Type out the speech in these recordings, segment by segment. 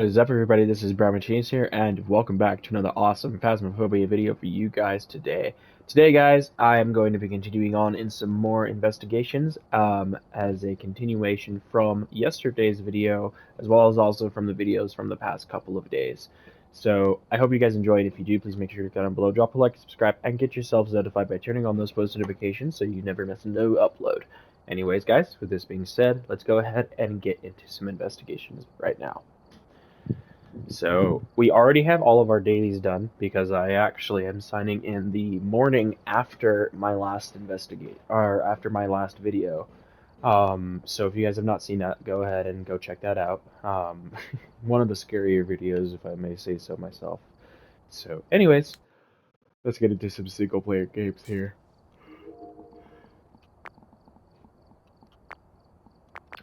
What is up, everybody? This is Brown Machines here, and welcome back to another awesome Phasmophobia video for you guys today. Today, guys, I am going to be continuing on in some more investigations as a continuation from yesterday's video, as well as also from the videos from the past couple of days. So, I hope you guys enjoyed. If you do, please make sure to go down below, drop a like, subscribe, and get yourselves notified by turning on those post notifications so you never miss a new upload. Anyways, guys, with this being said, let's go ahead and get into some investigations right now. So we already have all of our dailies done because I actually am signing in the morning after my last after my last video. So if you guys have not seen that, go ahead and go check that out. One of the scarier videos, if I may say so myself. So anyways, let's get into some single player games here.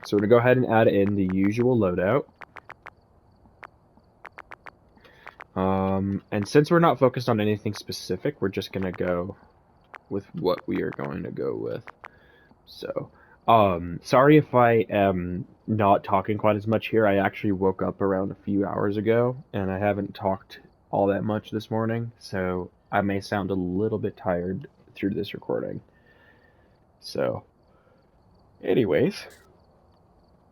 So we're gonna go ahead and add in the usual loadout. And since we're not focused on anything specific, we're just gonna go with what we are going to go with. So, sorry if I am not talking quite as much here. I actually woke up around a few hours ago, and I haven't talked all that much this morning, so I may sound a little bit tired through this recording. So, anyways,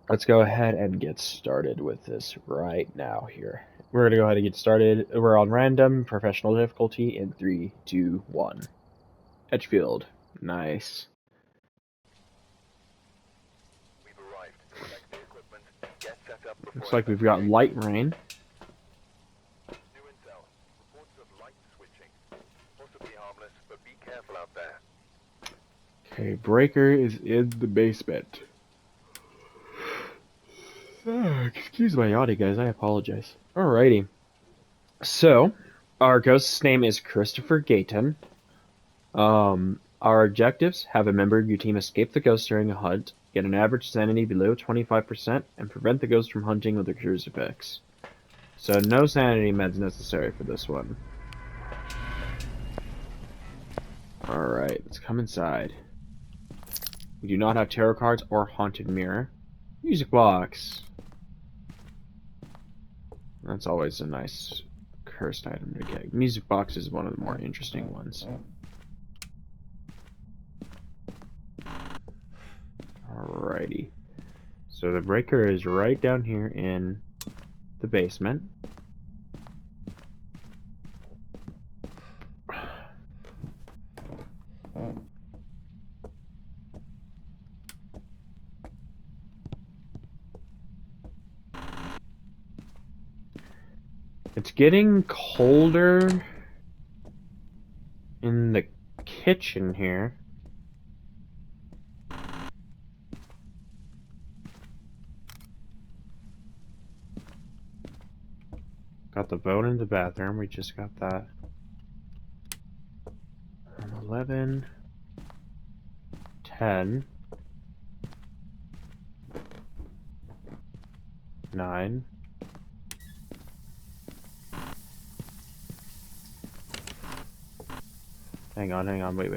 let's go ahead and get started with this right now here. We're going to go ahead and get started. We're on random, professional difficulty in 3, 2, 1. Edgefield. Nice. Looks like we've got light rain. Okay, breaker is in the basement. Excuse my yawning, guys. I apologize. Alrighty. So, our ghost's name is Christopher Gayton. Our objectives: have a member of your team escape the ghost during a hunt, get an average sanity below 25%, and prevent the ghost from hunting with a crucifix. So no sanity meds necessary for this one. Alright, let's come inside. We do not have tarot cards or haunted mirror. Music box. That's always a nice cursed item to get. Music box is one of the more interesting ones. Alrighty. So the breaker is right down here in the basement. It's getting colder in the kitchen here. Got the bone in the bathroom. We just got that. 11, 10, 9. Hang on, wait.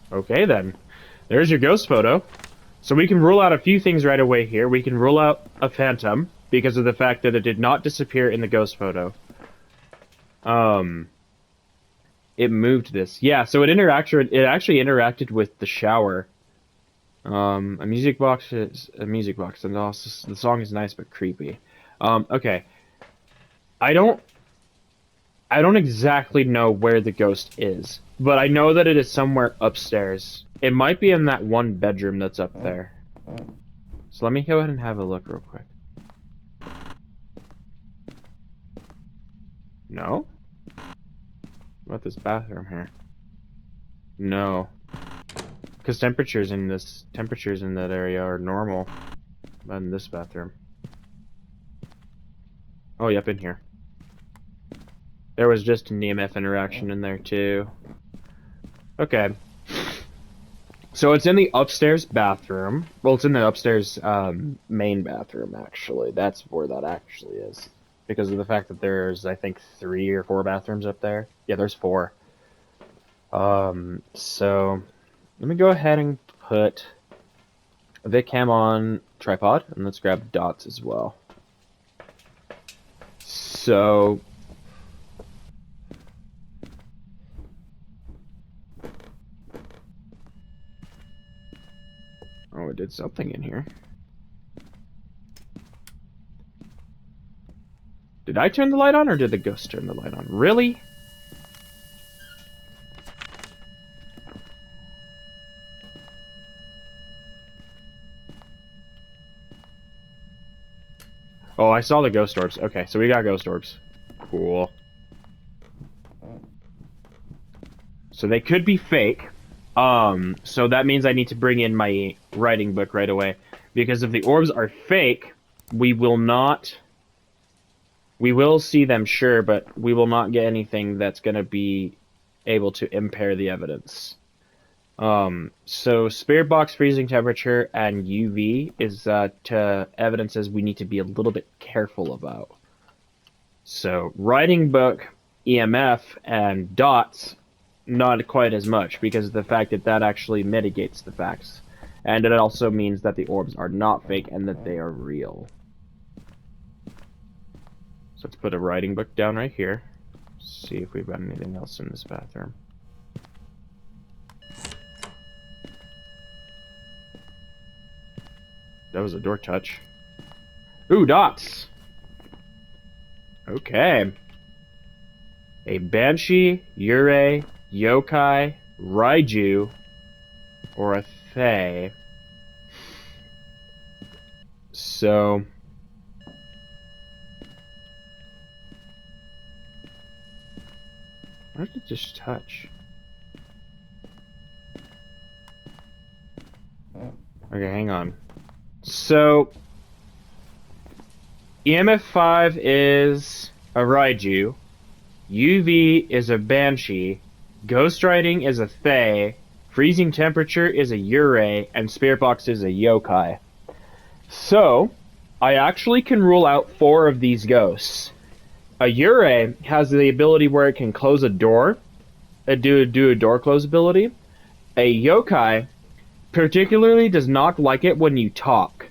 Okay then, there's your ghost photo. So we can rule out a few things right away here. We can rule out a phantom because of the fact that it did not disappear in the ghost photo. It moved this. Yeah, so it actually interacted with the shower. A music box is a music box, and also the song is nice but creepy. Okay. I don't exactly know where the ghost is, but I know that it is somewhere upstairs. It might be in that one bedroom that's up there. So let me go ahead and have a look real quick. No? What about this bathroom here? No. Because temperatures in that area are normal. Not in this bathroom. Oh, yep, in here. There was just an EMF interaction in there too. Okay. So it's in the upstairs bathroom. Well, it's in the upstairs main bathroom, actually. That's where that actually is. Because of the fact that there's, I think, 3 or 4 bathrooms up there. Yeah, there's 4. So let me go ahead and put a VidCam on tripod, and let's grab dots as well. So oh, it did something in here. Did I turn the light on, or did the ghost turn the light on? Really? Oh, I saw the ghost orbs. Okay, so we got ghost orbs. Cool. So they could be fake. So that means I need to bring in my writing book right away. Because if the orbs are fake, we will not... We will see them, sure, but we will not get anything that's going to be able to impair the evidence. So spirit box freezing temperature and UV is to evidences we need to be a little bit careful about. So writing book, EMF, and dots, not quite as much, because of the fact that that actually mitigates the facts. And it also means that the orbs are not fake and that they are real. So let's put a writing book down right here. See if we've got anything else in this bathroom. That was a door touch. Ooh, dots! Okay. A Banshee, Yurei, Yokai, Raiju, or a Fae. So... What did it just touch? Okay, hang on. So... EMF 5 is a Raiju. UV is a Banshee. Ghost Writing is a Fae. Freezing Temperature is a Yurei. And Spirit Box is a Yokai. So, I actually can rule out 4 of these ghosts. A Yurei has the ability where it can close a door, do a door close ability. A Yokai particularly does not like it when you talk,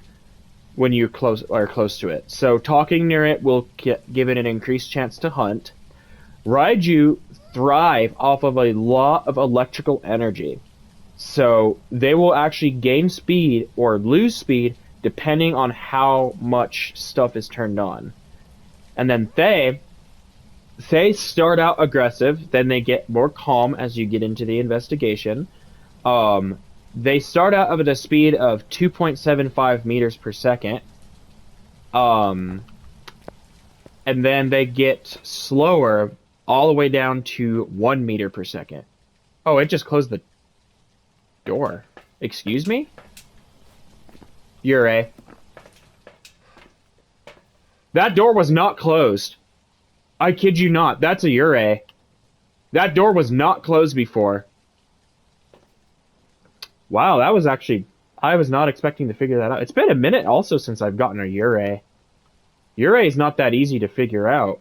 when you are close to it. So talking near it will give it an increased chance to hunt. Raiju thrive off of a lot of electrical energy. So they will actually gain speed or lose speed depending on how much stuff is turned on. And then Fae start out aggressive, then they get more calm as you get into the investigation. They start out at a speed of 2.75 meters per second. And then they get slower all the way down to 1 meter per second. Oh, it just closed the door. Excuse me? Yurei. That door was not closed. I kid you not. That's a Yurei. That door was not closed before. Wow, that was actually... I was not expecting to figure that out. It's been a minute also since I've gotten a Yurei. Yurei is not that easy to figure out.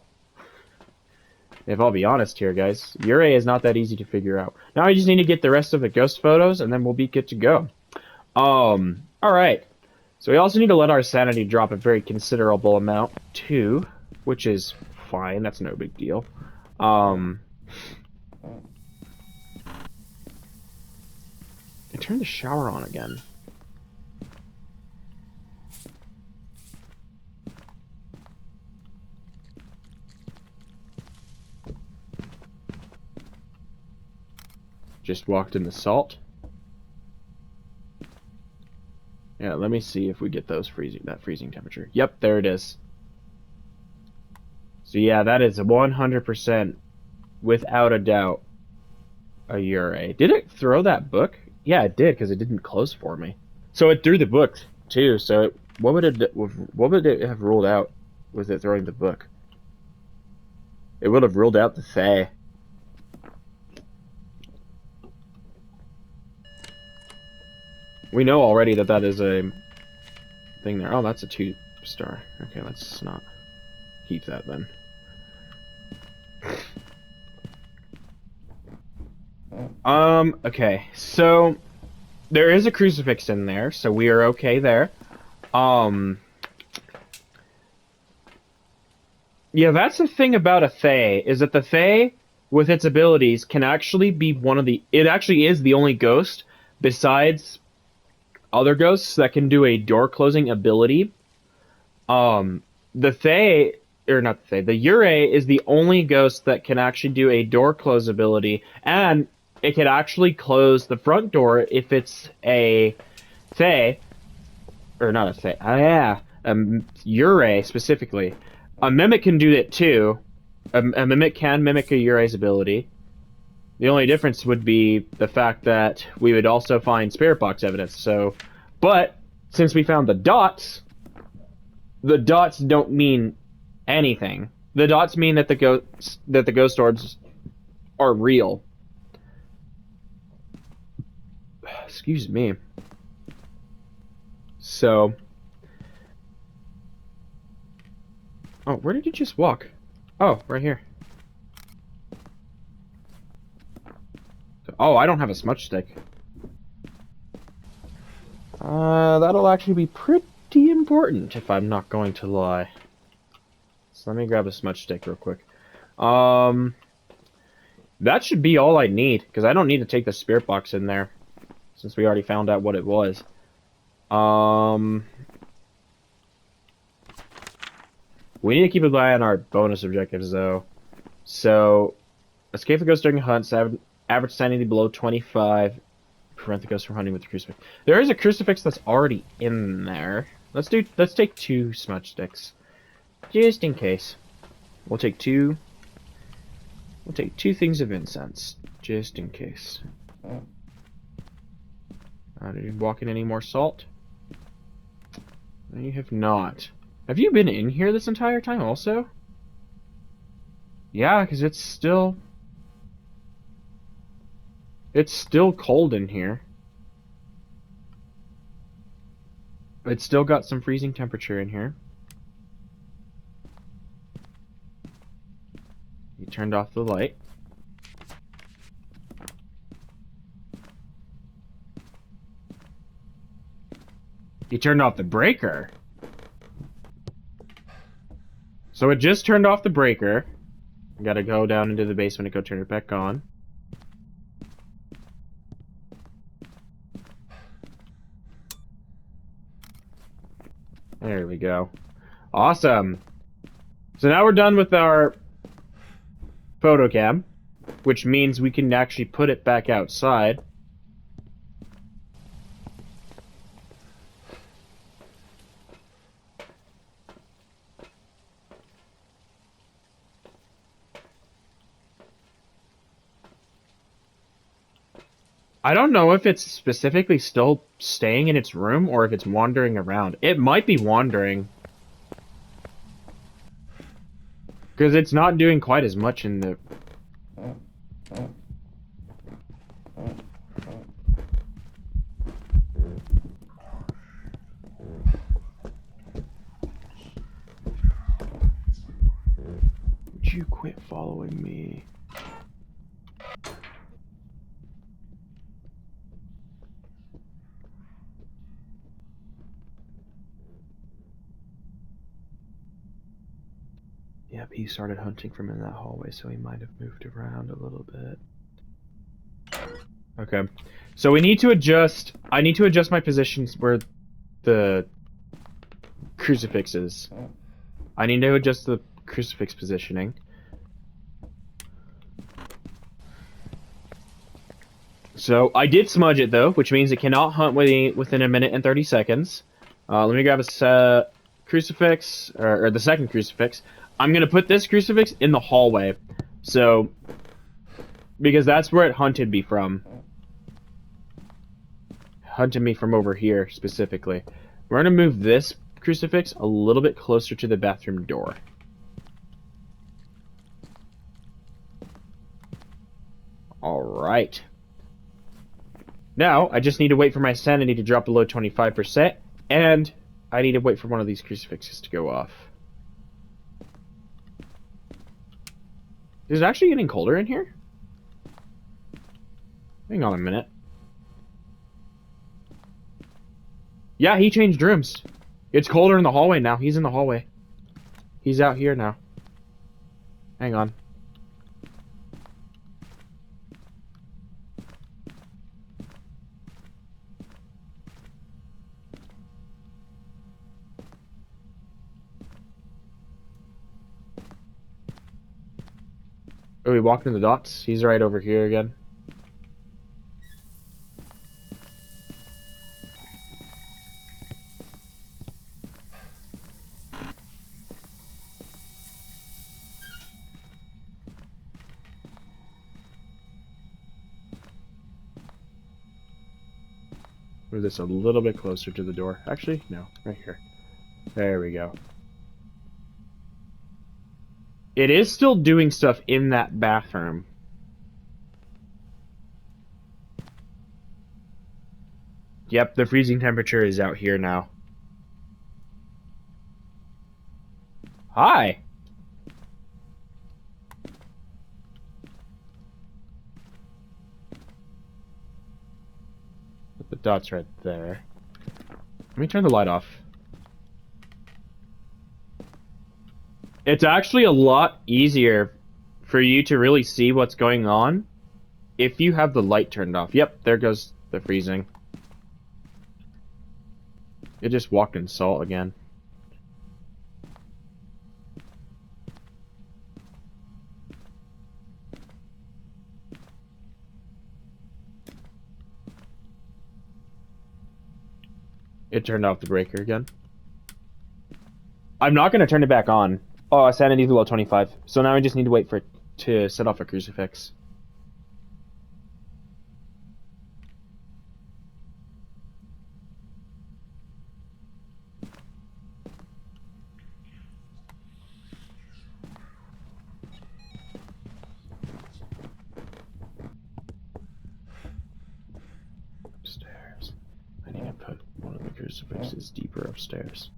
If I'll be honest here, guys. Yurei is not that easy to figure out. Now I just need to get the rest of the ghost photos, and then we'll be good to go. Alright. So we also need to let our sanity drop a very considerable amount, too. Which is fine. That's no big deal. I turned the shower on again. Just walked in the salt. Yeah, let me see if we get those that freezing temperature. Yep, there it is. So yeah, that is 100%, without a doubt, a Yurei. Did it throw that book? Yeah, it did, because it didn't close for me. So it threw the book, too. So what would it have ruled out with it throwing the book? It would have ruled out the Fae. We know already that that is a thing there. Oh, that's a 2-star. Okay, let's not keep that then. Okay, so there is a crucifix in there, so we are okay there. Yeah, that's the thing about a Fae, is that the Fae, with its abilities, can actually be one of the... It actually is the only ghost, besides other ghosts, that can do a door-closing ability. The Fae... Or not the Fae, the Yurei is the only ghost that can actually do a door-close ability, and it can actually close the front door if it's a Fae... Or not a Fae, Yurei, specifically. A Mimic can do it too. A Mimic can mimic a Yurei's ability. The only difference would be the fact that we would also find Spirit Box evidence. So, but since we found the dots don't mean anything. The dots mean that the ghost orbs are real. Excuse me. So, oh, where did you just walk? Oh, right here. Oh, I don't have a smudge stick. That'll actually be pretty important if I'm not going to lie. So let me grab a smudge stick real quick. That should be all I need, because I don't need to take the spirit box in there, since we already found out what it was. We need to keep an eye on our bonus objectives, though. So, escape the ghost during a hunt, average sanity below 25, prevent the ghost from hunting with the crucifix. There is a crucifix that's already in there. Let's take 2 smudge sticks. Just in case. We'll take 2 things of incense, just in case. Did you walk in any more salt? No, you have not. Have you been in here this entire time also? Yeah, because it's still cold in here. It's still got some freezing temperature in here. You turned off the light. You turned off the breaker. So it just turned off the breaker. Gotta go down into the basement and go turn it back on. There we go. Awesome. So now we're done with our photo cam, which means we can actually put it back outside. I don't know if it's specifically still staying in its room or if it's wandering around. It might be wandering. Because it's not doing quite as much in the... Would you quit following me? Yep, he started hunting from in that hallway, so he might have moved around a little bit. Okay. So we need to adjust... I need to adjust my positions where the crucifix is. I need to adjust the crucifix positioning. So I did smudge it, though, which means it cannot hunt within a minute and 30 seconds. Let me grab a crucifix, or the second crucifix. I'm going to put this crucifix in the hallway. So, because that's where it hunted me from. Hunted me from over here, specifically. We're going to move this crucifix a little bit closer to the bathroom door. Alright. Now, I just need to wait for my sanity to drop below 25%, and I need to wait for one of these crucifixes to go off. Is it actually getting colder in here? Hang on a minute. Yeah, he changed rooms. It's colder in the hallway now. He's in the hallway. He's out here now. Hang on. Oh, he walked in the dots. He's right over here again. Move this a little bit closer to the door. Actually, no, right here. There we go. It is still doing stuff in that bathroom. Yep, the freezing temperature is out here now. Hi! Put the dots right there. Let me turn the light off. It's actually a lot easier for you to really see what's going on if you have the light turned off. Yep, there goes the freezing. It just walked in salt again. It turned off the breaker again. I'm not going to turn it back on. Oh, sanity below 25. So now I just need to wait for it to set off a crucifix. Upstairs. I need to put one of the crucifixes deeper upstairs.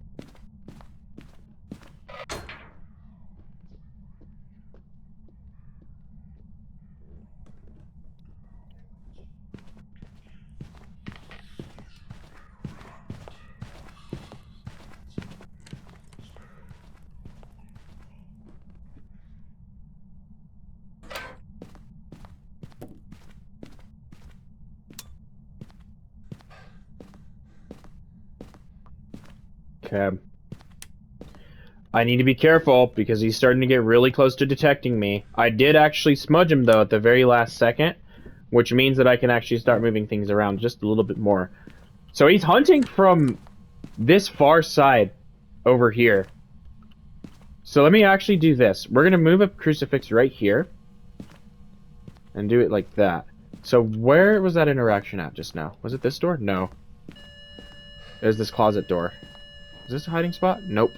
Okay. I need to be careful because he's starting to get really close to detecting me. I did actually smudge him though at the very last second, which means that I can actually start moving things around just a little bit more. So he's hunting from this far side over here. So let me actually do this. We're going to move a crucifix right here and do it like that. So where was that interaction at just now? Was it this door? No. It was this closet door. Is this a hiding spot? Nope.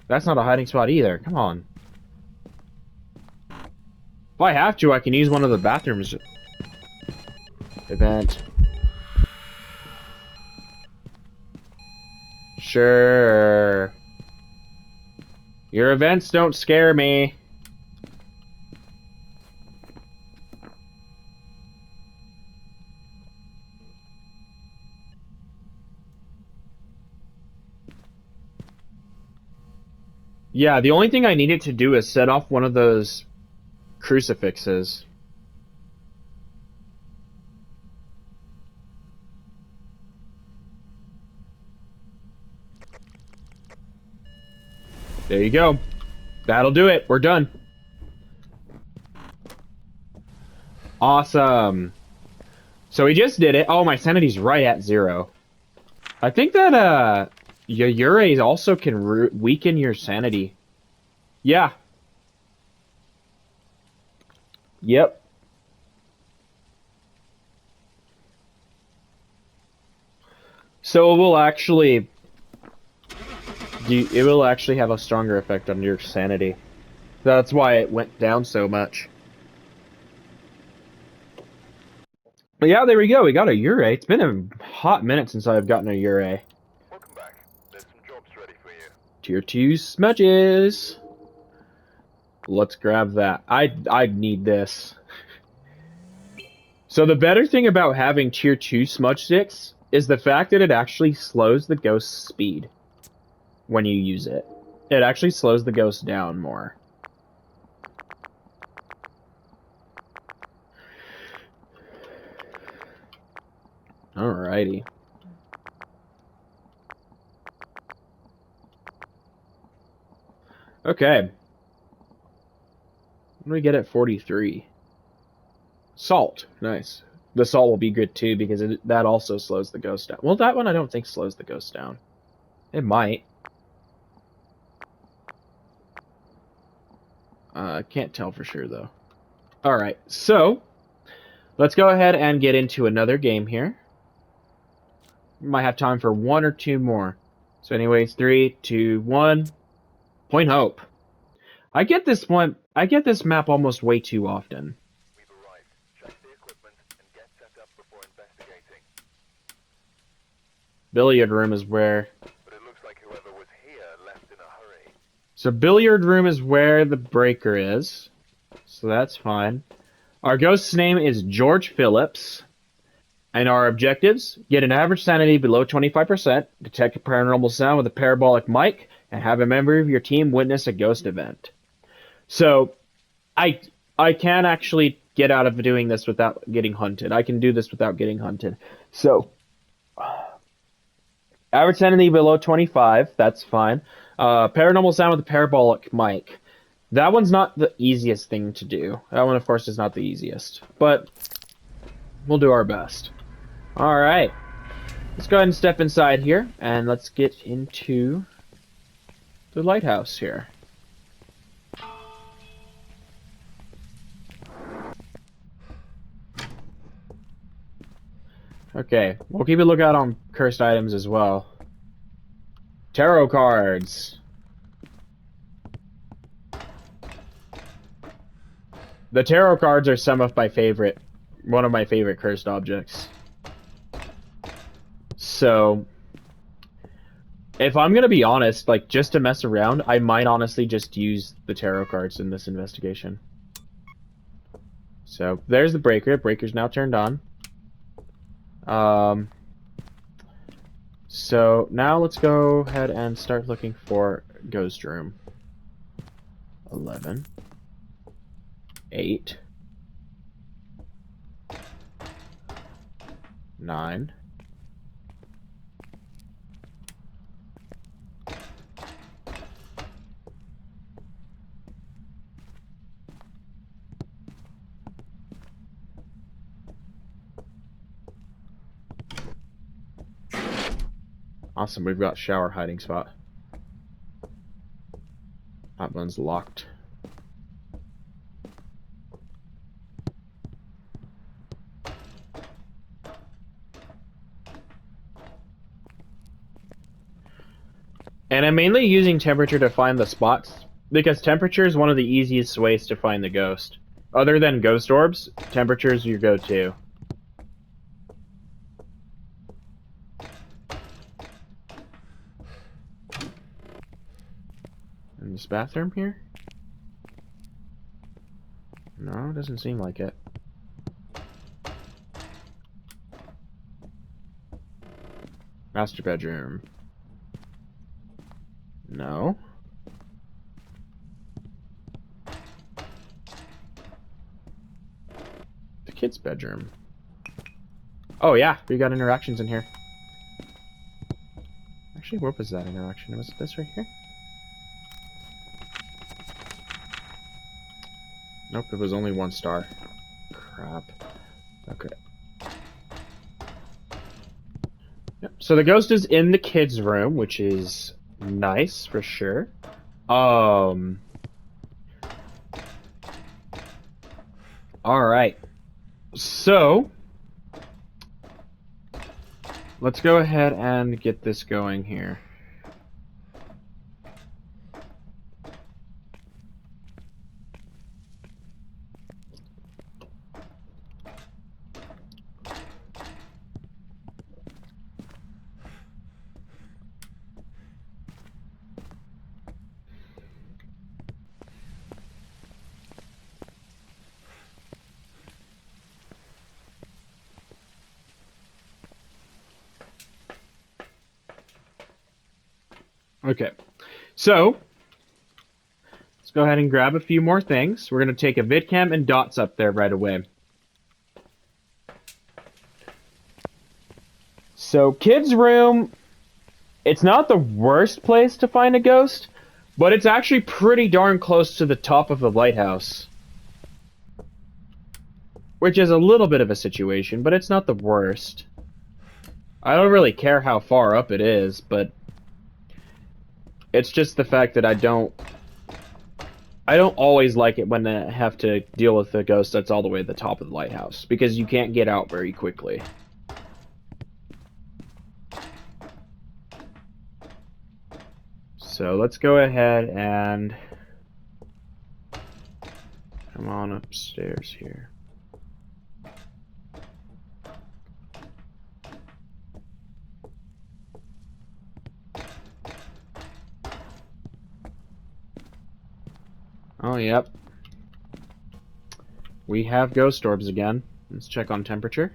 That's not a hiding spot either. Come on. If I have to, I can use one of the bathrooms. Event. Sure. Your events don't scare me. Yeah, the only thing I needed to do is set off one of those crucifixes. There you go. That'll do it. We're done. Awesome. So we just did it. Oh, my sanity's right at 0. I think that, Yayure also can weaken your sanity. Yeah. Yep. So it will actually... it will actually have a stronger effect on your sanity. That's why it went down so much. But yeah, there we go. We got a Ure. It's been a hot minute since I've gotten a Ure. Welcome back. There's some jobs ready for you. Tier 2 smudges. Let's grab that. I need this. So the better thing about having Tier 2 smudge sticks is the fact that it actually slows the ghost's speed when you use it. It actually slows the ghost down more. Alrighty. Okay. What do we get at 43? Salt. Nice. The salt will be good too because that also slows the ghost down. Well, that one I don't think slows the ghost down. It might. I can't tell for sure though. Alright, so let's go ahead and get into another game here. We might have time for one or two more. So anyways, 3, 2, 1. Point Hope. I get this map almost way too often. We've arrived. Check the equipment and get set up before investigating. Billiard room is where... But it looks like whoever was here left in a hurry. So billiard room is where the breaker is. So that's fine. Our ghost's name is George Phillips. And our objectives: get an average sanity below 25%, detect a paranormal sound with a parabolic mic, and have a member of your team witness a ghost event. So, I can actually get out of doing this without getting hunted. I can do this without getting hunted. So, average sanity below 25, that's fine. Paranormal sound with a parabolic mic. That one's not the easiest thing to do. That one, of course, is not the easiest. But, we'll do our best. Alright. Let's go ahead and step inside here, and let's get into the lighthouse here. Okay, we'll keep a lookout on cursed items as well. Tarot cards. The tarot cards are one of my favorite cursed objects. So, if I'm gonna be honest, like, just to mess around, I might honestly just use the tarot cards in this investigation. So, there's the breaker. Breaker's now turned on. So, now let's go ahead and start looking for ghost room. 11. 8. 9. Awesome, we've got shower hiding spot. That one's locked. And I'm mainly using temperature to find the spots, because temperature is one of the easiest ways to find the ghost. Other than ghost orbs, temperature is your go-to. In this bathroom here? No, it doesn't seem like it. Master bedroom. No. The kid's bedroom. Oh yeah, we got interactions in here. Actually, what was that interaction? Was it this right here? Nope, it was only 1 star. Crap. Okay. Yep. So the ghost is in the kid's room, which is nice for sure. Alright. So, let's go ahead and get this going here. Okay, so let's go ahead and grab a few more things. We're going to take a vidcam and dots up there right away. So, kids' room, it's not the worst place to find a ghost, but it's actually pretty darn close to the top of the lighthouse. Which is a little bit of a situation, but it's not the worst. I don't really care how far up it is, but it's just the fact that I don't always like it when I have to deal with a ghost that's all the way at the top of the lighthouse, because you can't get out very quickly. So let's go ahead and come on upstairs here. Oh, yep. We have ghost orbs again. Let's check on temperature.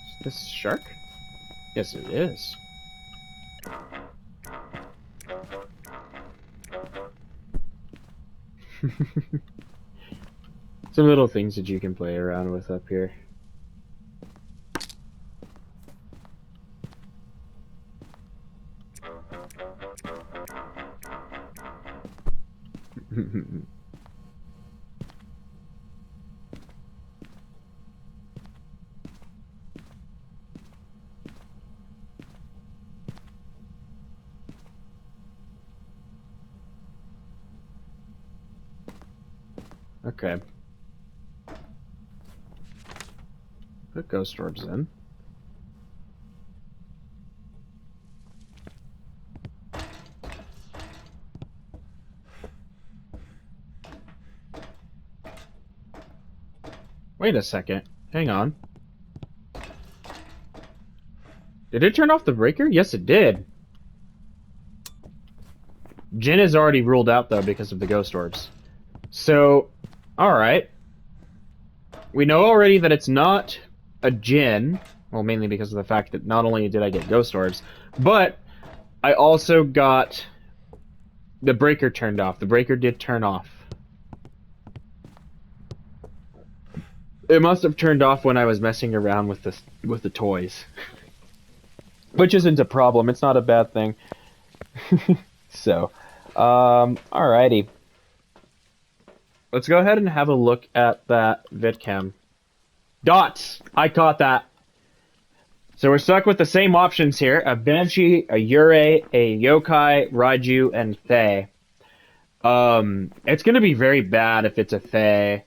Is this shark? Yes, it is. Some little things that you can play around with up here. Okay. Put ghost orbs in. Wait a second. Hang on. Did it turn off the breaker? Yes, it did. Jinn is already ruled out, though, because of the ghost orbs. So, alright. We know already that it's not a Jinn. Well, mainly because of the fact that not only did I get ghost orbs, but I also got the breaker turned off. The breaker did turn off. It must have turned off when I was messing around with the toys. Which isn't a problem. It's not a bad thing. So, alrighty. Let's go ahead and have a look at that vidcam. Dots! I caught that. So we're stuck with the same options here. A Banshee, a Yurei, a Yokai, Raiju, and Fae. It's gonna be very bad if it's a Fae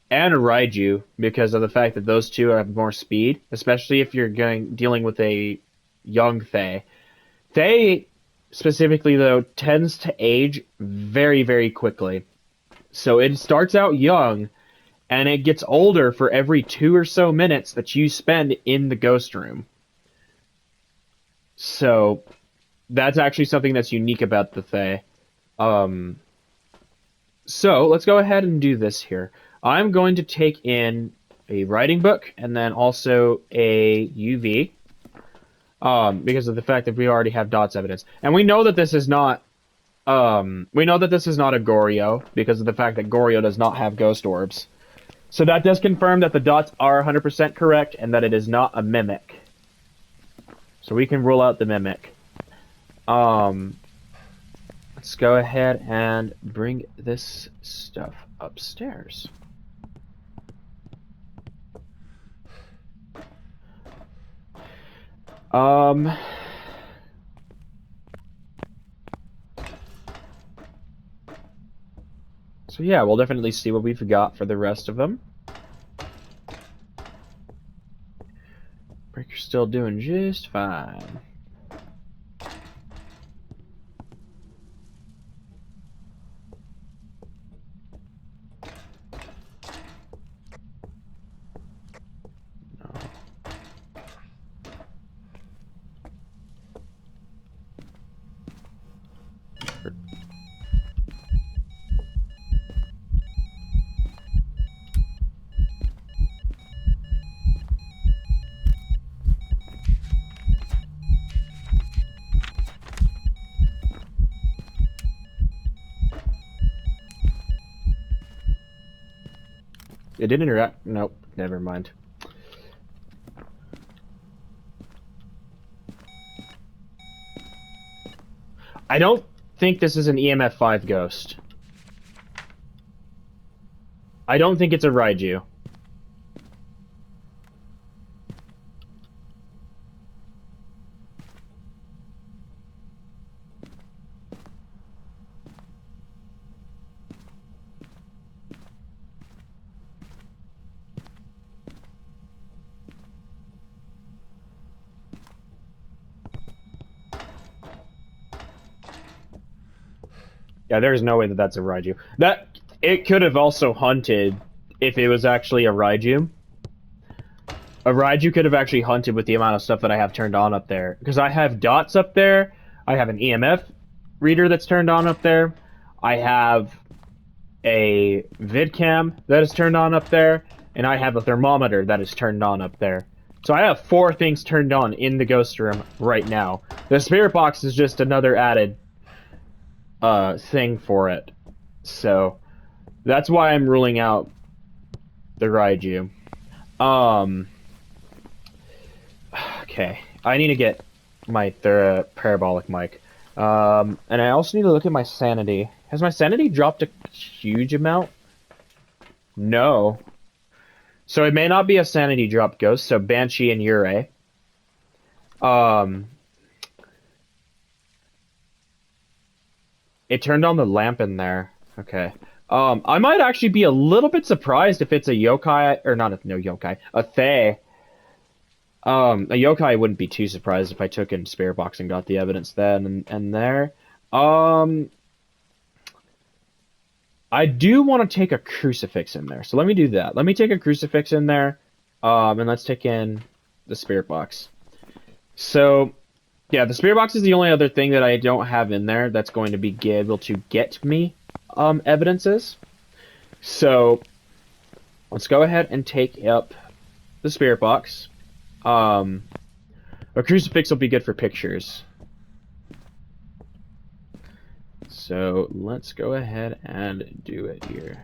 and a Raiju, because of the fact that those two have more speed, especially if you're dealing with a young Fae. Fae, specifically though, tends to age very, very quickly. So it starts out young, and it gets older for every 2 or so minutes that you spend in the ghost room. So that's actually something that's unique about the Fae. So let's go ahead and do this here. I'm going to take in a writing book and then also a UV. Because of the fact that we already have dots evidence. And we know that this is not we know that this is not a Goryo, because of the fact that Goryo does not have ghost orbs. So that does confirm that the dots are 100% correct, and that it is not a mimic. So we can rule out the mimic. Let's go ahead and bring this stuff upstairs. So yeah, we'll definitely see what we've got for the rest of them. Breaker's still doing just fine. It didn't interact. Nope. Never mind. I don't think this is an EMF 5 ghost. I don't think it's a Raiju. Yeah, there's no way that that's a Raiju. It could have also hunted if it was actually a Raiju. A Raiju could have actually hunted with the amount of stuff that I have turned on up there. Because I have dots up there, I have an EMF reader that's turned on up there, I have a vidcam that is turned on up there, and I have a thermometer that is turned on up there. So I have 4 things turned on in the ghost room right now. The spirit box is just another added thing for it. So that's why I'm ruling out the Raiju. Okay. I need to get my parabolic mic. And I also need to look at my sanity. Has my sanity dropped a huge amount? No. So it may not be a sanity drop ghost, so Banshee and Yurei. It turned on the lamp in there. Okay. I might actually be a little bit surprised if it's a yokai, or not a, no yokai, a Fae. A yokai I wouldn't be too surprised if I took in Spirit Box and got the evidence then and there. I do want to take a crucifix in there, so let me do that. Let me take a crucifix in there, and let's take in the Spirit Box. So, yeah, the Spirit Box is the only other thing that I don't have in there that's going to be able to get me evidences. So, let's go ahead and take up the Spirit Box. A crucifix will be good for pictures. So let's go ahead and do it here.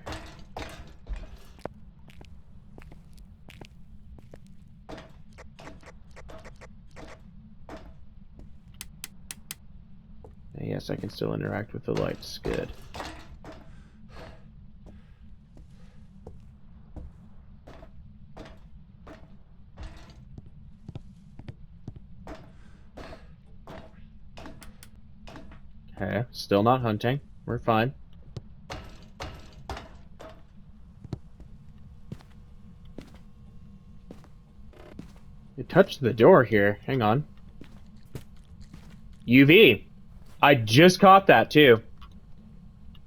And yes, I can still interact with the lights. Good. Okay, still not hunting. We're fine. It touched the door here. Hang on. UV. I just caught that too.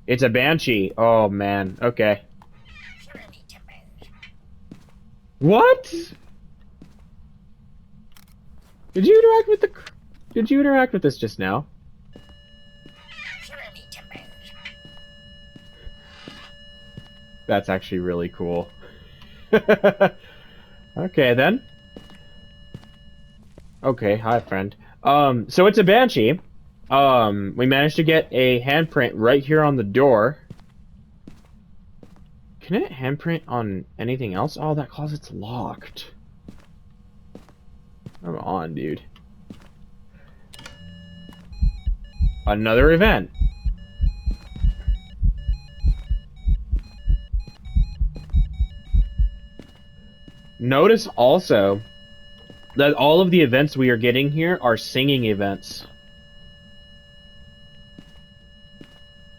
It's a Banshee. Oh man. Okay. What? Did you interact with the... Did you interact with this just now? That's actually really cool. Okay, then. Okay, hi, friend. So it's a Banshee. We managed to get a handprint right here on the door. Can it handprint on anything else? Oh, that closet's locked. Come on, dude. Another event. Notice also that all of the events we are getting here are singing events.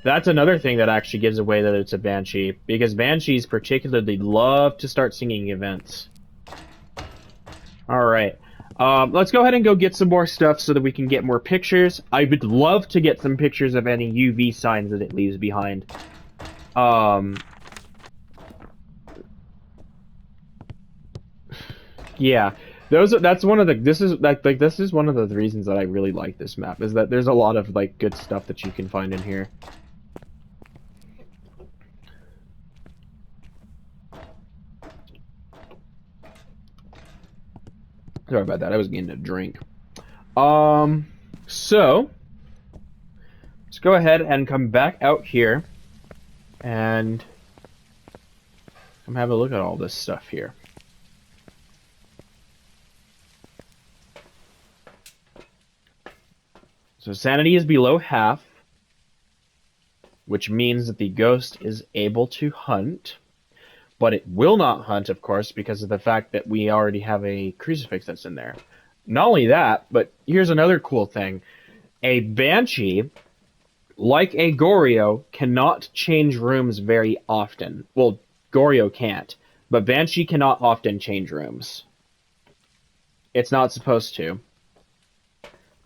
That's another thing that actually gives away that it's a Banshee, because Banshees particularly love to start singing events. Alright. Let's go ahead and go get some more stuff so that we can get more pictures. I would love to get some pictures of any UV signs that it leaves behind. Yeah. That's one of the this is one of the reasons that I really like this map, is that there's a lot of like good stuff that you can find in here. Sorry about that. I was getting a drink. So let's go ahead and come back out here and I'm having a look at all this stuff here. So sanity is below half, which means that the ghost is able to hunt, but it will not hunt, of course, because of the fact that we already have a crucifix that's in there. Not only that, but here's another cool thing. A banshee, like a Goryo, cannot change rooms very often. Well, Goryo can't, but banshee cannot often change rooms. It's not supposed to.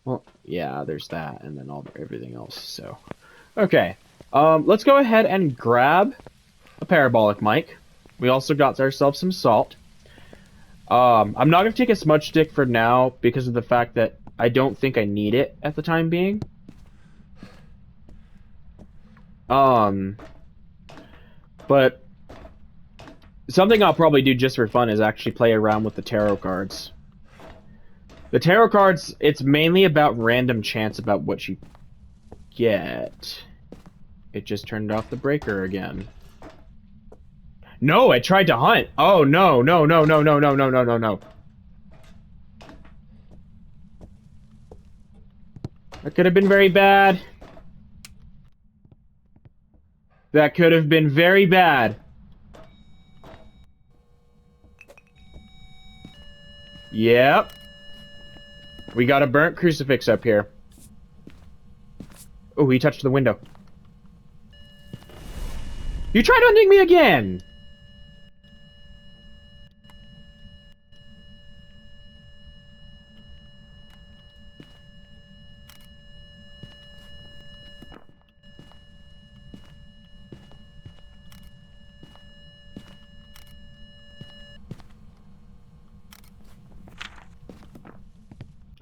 Well, yeah, there's that, and then everything else. So, okay, let's go ahead and grab a parabolic mic. We also got ourselves some salt. I'm not gonna take a smudge stick for now because of the fact that I don't think I need it at the time being. But something I'll probably do just for fun is actually play around with the tarot cards. The tarot cards, it's mainly about random chance about what you get. It just turned off the breaker again. No, I tried to hunt. Oh, no, no, no, no, no, no, no, no, no, no. That could have been very bad. That could have been very bad. Yep. We got a burnt crucifix up here. Oh, he touched the window. You tried hunting me again!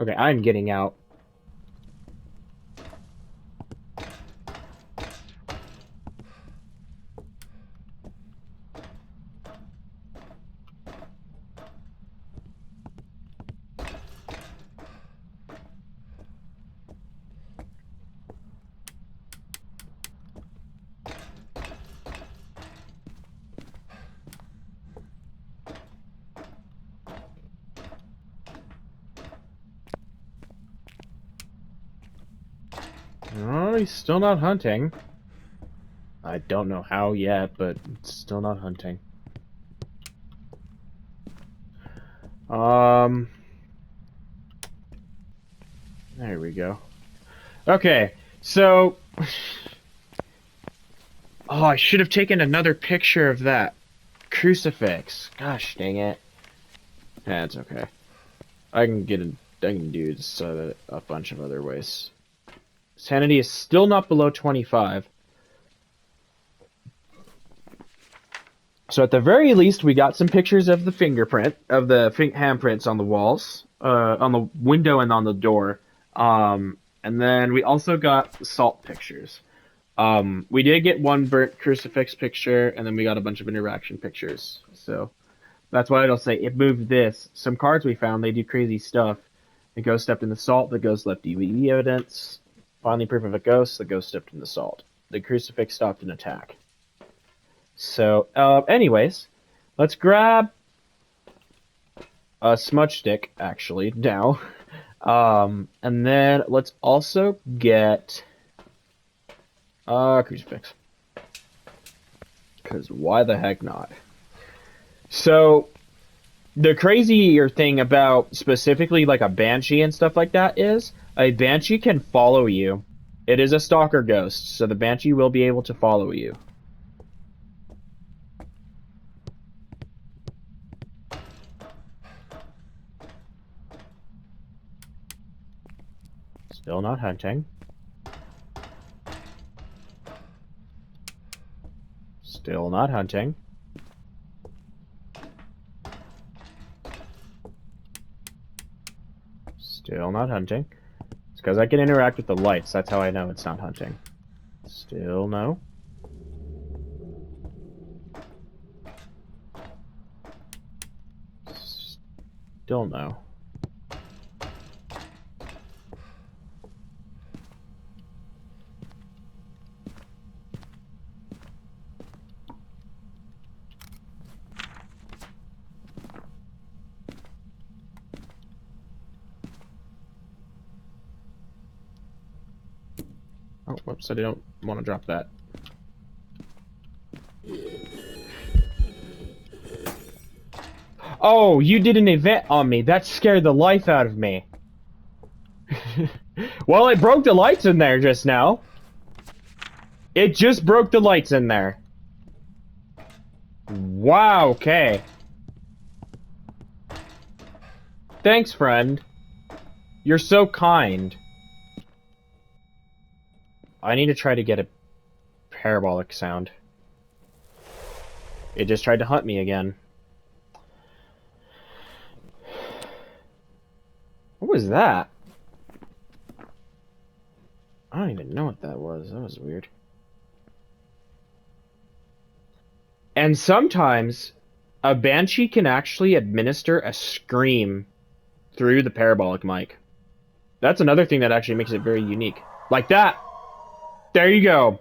Okay, I'm getting out. Oh, he's still not hunting. I don't know how yet, but it's still not hunting. There we go. Okay, so... Oh, I should have taken another picture of that crucifix. Gosh dang it. That's okay. I can do this a bunch of other ways. Sanity is still not below 25. So at the very least, we got some pictures of the fingerprint, of the handprints on the walls, on the window and on the door. And then we also got salt pictures. We did get one burnt crucifix picture, and then we got a bunch of interaction pictures. So that's why it'll say it moved this. Some cards we found, they do crazy stuff. The ghost stepped in the salt, the ghost left DVD evidence. Finally, proof of a ghost, the ghost stepped in the salt. The crucifix stopped an attack. So, anyways, let's grab a smudge stick, actually, now. And then let's also get a crucifix. Because why the heck not? So, the crazier thing about specifically like a banshee and stuff like that is a banshee can follow you. It is a stalker ghost, so the banshee will be able to follow you. Still not hunting. Still not hunting. Still not hunting. It's because I can interact with the lights. That's how I know it's not hunting. Still no. Still no. Oh, whoops, I don't want to drop that. Oh, you did an event on me. That scared the life out of me. Well, it broke the lights in there just now. It just broke the lights in there. Wow, okay. Thanks, friend. You're so kind. I need to try to get a parabolic sound. It just tried to hunt me again. What was that? I don't even know what that was. That was weird. And sometimes a banshee can actually administer a scream through the parabolic mic. That's another thing that actually makes it very unique. Like that. There you go.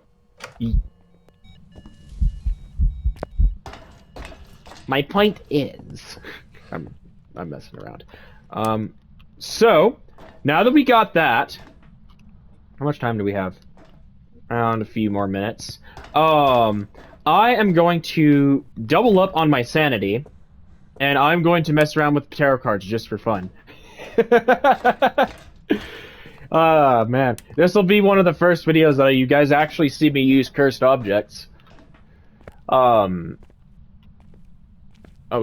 My point is, I'm messing around. So now that we got that, how much time do we have? Around a few more minutes. I am going to double up on my sanity, and I'm going to mess around with tarot cards just for fun. Ah, man. This will be one of the first videos that you guys actually see me use cursed objects. Oh,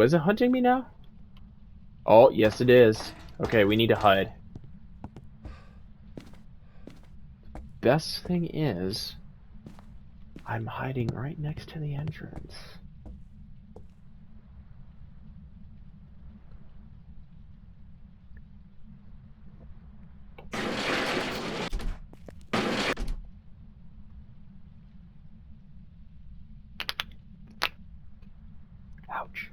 is it hunting me now? Oh, yes it is. Okay, we need to hide. Best thing is, I'm hiding right next to the entrance. Ouch.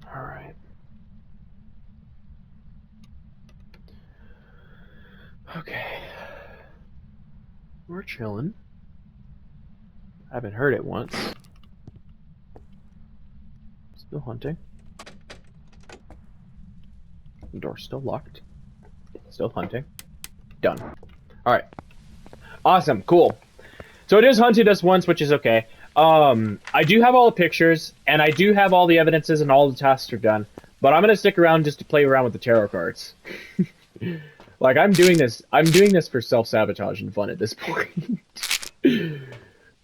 Alright. Okay. We're chilling. I haven't heard it once. Still hunting. The door's still locked. Still hunting. Done. Alright. Awesome. Cool. So it has hunted us once, which is okay. I do have all the pictures, and I do have all the evidences, and all the tasks are done. But I'm gonna stick around just to play around with the tarot cards. Like, I'm doing this for self-sabotage and fun at this point.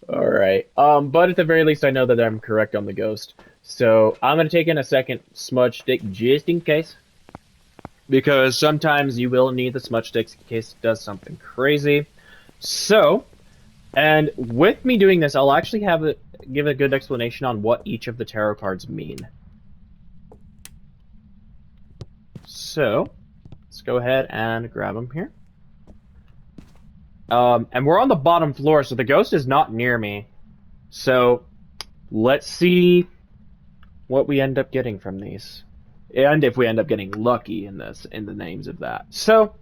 Alright. But at the very least, I know that I'm correct on the ghost. So, I'm gonna take in a second smudge stick just in case. Because sometimes you will need the smudge sticks in case it does something crazy. So, and with me doing this, I'll actually give a good explanation on what each of the tarot cards mean. So, let's go ahead and grab them here. And we're on the bottom floor, so the ghost is not near me. So, let's see what we end up getting from these. And if we end up getting lucky in this, in the names of that. So,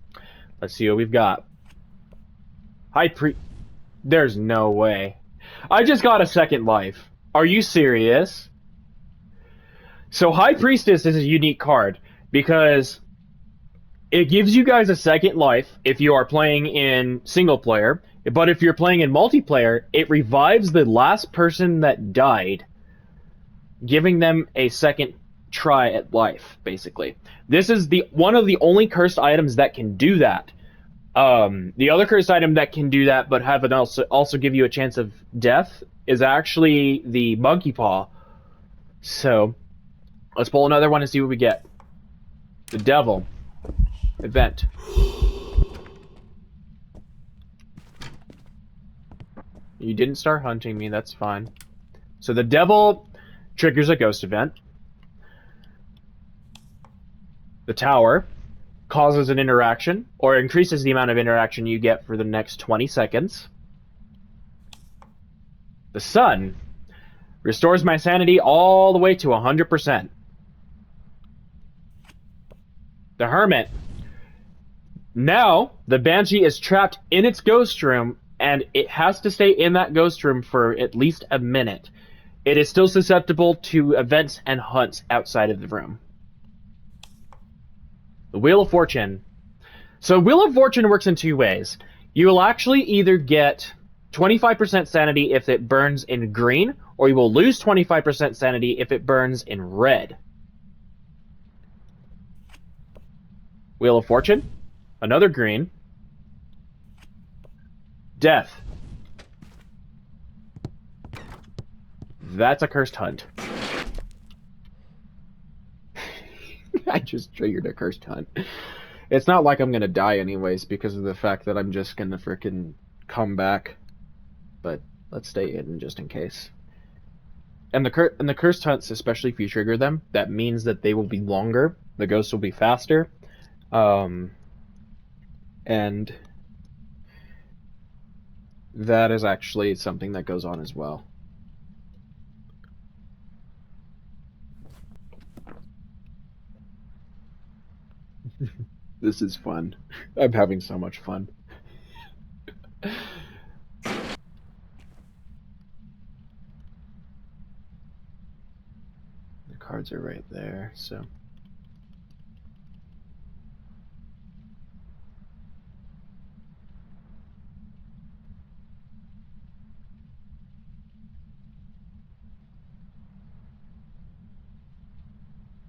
let's see what we've got. There's no way. I just got a second life. Are you serious? So High Priestess is a unique card because it gives you guys a second life if you are playing in single player, but if you're playing in multiplayer, it revives the last person that died, giving them a second try at life, basically. This is one of the only cursed items that can do that. The other cursed item that can do that, but have it also give you a chance of death, is actually the Monkey Paw. So, let's pull another one and see what we get. The Devil. Event. You didn't start hunting me, that's fine. So the Devil triggers a ghost event. The Tower causes an interaction, or increases the amount of interaction you get for the next 20 seconds. The Sun restores my sanity all the way to 100%. The Hermit. Now, the Banshee is trapped in its ghost room, and it has to stay in that ghost room for at least a minute. It is still susceptible to events and hunts outside of the room. The Wheel of Fortune. So Wheel of Fortune works in two ways. You will actually either get 25% sanity if it burns in green, or you will lose 25% sanity if it burns in red. Wheel of Fortune, another green. Death. That's a cursed hunt. I just triggered a cursed hunt. It's not like I'm gonna die anyways because of the fact that I'm just gonna frickin' come back. But let's stay in just in case. And the cursed hunts, especially if you trigger them, that means that they will be longer. The ghosts will be faster. And that is actually something that goes on as well. This is fun. I'm having so much fun. The cards are right there, so...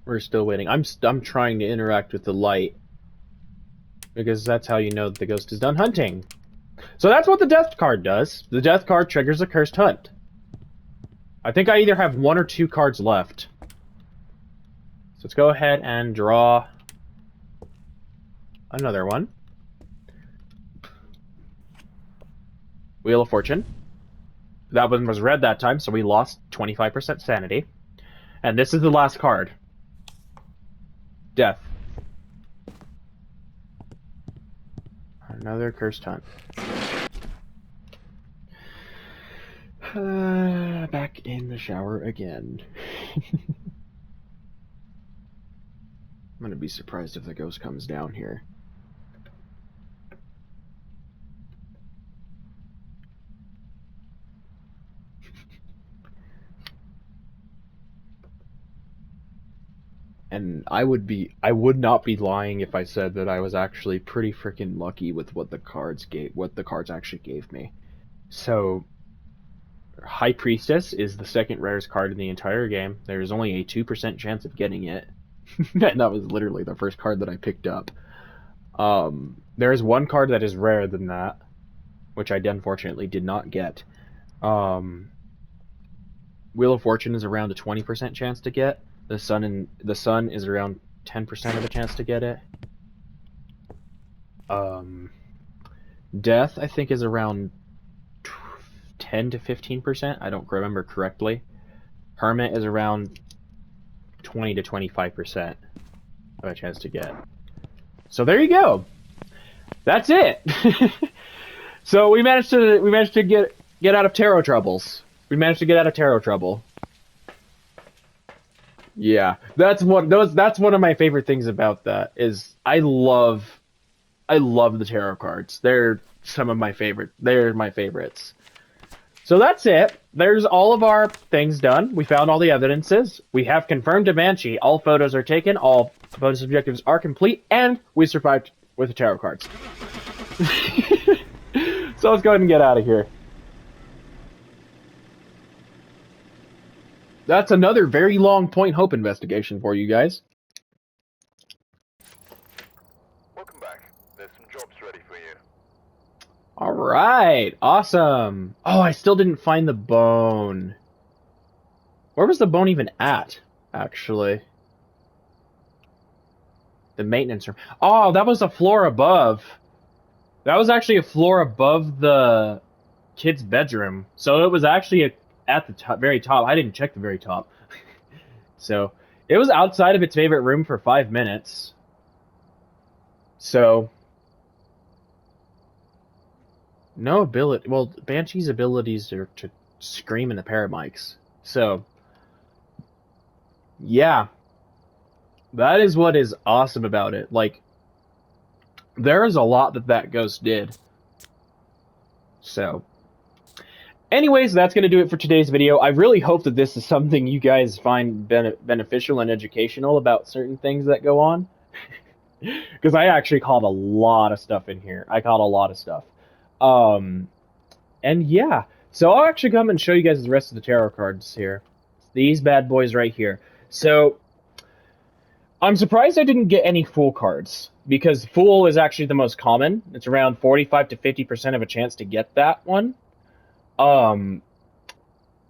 We're still waiting. I'm trying to interact with the light. Because that's how you know that the ghost is done hunting. So that's what the death card does. The death card triggers a cursed hunt. I think I either have 1 or 2 cards left. So let's go ahead and draw another one. Wheel of Fortune. That one was red that time, so we lost 25% sanity. And this is the last card. Death. Another cursed hunt. Back in the shower again. I'm gonna be surprised if the ghost comes down here. And I would not be lying if I said that I was actually pretty freaking lucky with what the cards actually gave me. So, High Priestess is the second rarest card in the entire game. There's only a 2% chance of getting it. And that was literally the first card that I picked up. There is one card that is rarer than that, which I unfortunately did not get. Wheel of Fortune is around a 20% chance to get. The sun is around 10% of a chance to get it. Death, I think, is around 10 to 15%. I don't remember correctly. Hermit is around 20 to 25% of a chance to get. So there you go. That's it. So we managed to get out of tarot troubles. We managed to get out of tarot trouble. Yeah, that's one of my favorite things about that is I love the tarot cards. They're some of my favorite. They're my favorites. So that's it. There's all of our things done. We found all the evidences. We have confirmed a Banshee. All photos are taken. All bonus objectives are complete, and we survived with the tarot cards. So let's go ahead and get out of here. That's another very long Point Hope investigation for you guys. Welcome back. There's some jobs ready for you. Alright, awesome. Oh, I still didn't find the bone. Where was the bone even at, actually? The maintenance room. Oh, that was a floor above. That was actually a floor above the kid's bedroom. So it was actually at the top, very top. I didn't check the very top. So it was outside of its favorite room for 5 minutes. So no ability. Well, Banshee's abilities are to scream in the paramics. So yeah, that is what is awesome about it. Like, there is a lot that ghost did. So anyways, that's going to do it for today's video. I really hope that this is something you guys find beneficial and educational about certain things that go on. Because I actually caught a lot of stuff in here. I caught a lot of stuff. Um, and yeah, so I'll actually come and show you guys the rest of the tarot cards here. These bad boys right here. So I'm surprised I didn't get any Fool cards, because Fool is actually the most common. It's around 45 to 50% of a chance to get that one. Um,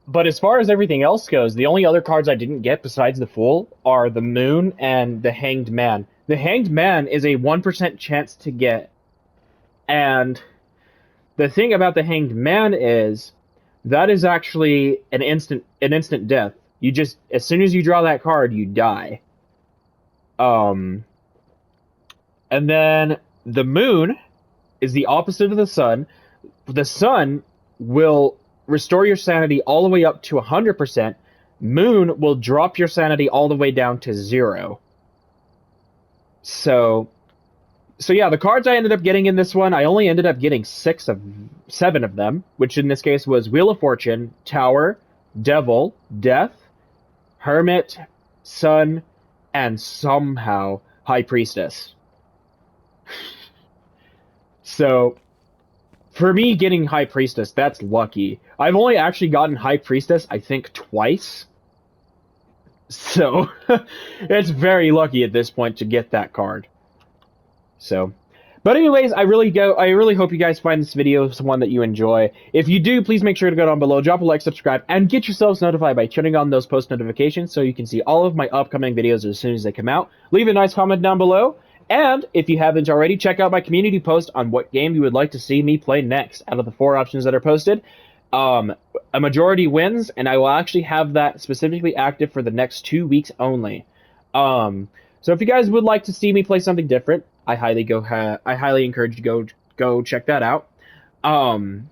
but as far as everything else goes, the only other cards I didn't get besides the Fool are the Moon and the Hanged Man. The Hanged Man is a 1% chance to get, and the thing about the Hanged Man is that is actually an instant death. You just, as soon as you draw that card, you die. Um, and then the Moon is the opposite of the Sun. The Sun will restore your sanity all the way up to 100%. Moon will drop your sanity all the way down to 0. So yeah, the cards I ended up getting in this one, I only ended up getting 7 of them, which in this case was Wheel of Fortune, Tower, Devil, Death, Hermit, Sun, and somehow High Priestess. So for me, getting High Priestess, that's lucky. I've only actually gotten High Priestess, I think, twice. So it's very lucky at this point to get that card. So, but anyways, I really hope you guys find this video one that you enjoy. If you do, please make sure to go down below, drop a like, subscribe, and get yourselves notified by turning on those post notifications so you can see all of my upcoming videos as soon as they come out. Leave a nice comment down below. And if you haven't already, check out my community post on what game you would like to see me play next out of the 4 options that are posted. A majority wins, and I will actually have that specifically active for the next 2 weeks only. So if you guys would like to see me play something different, I highly encourage you to go check that out. And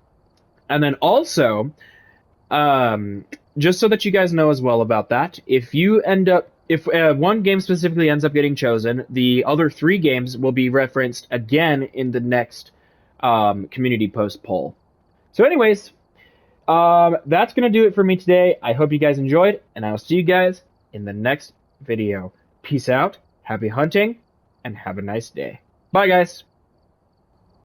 then also, just so that you guys know as well about that, if one game specifically ends up getting chosen, the other 3 games will be referenced again in the next community post poll. So anyways, that's going to do it for me today. I hope you guys enjoyed, and I'll see you guys in the next video. Peace out, happy hunting, and have a nice day. Bye, guys!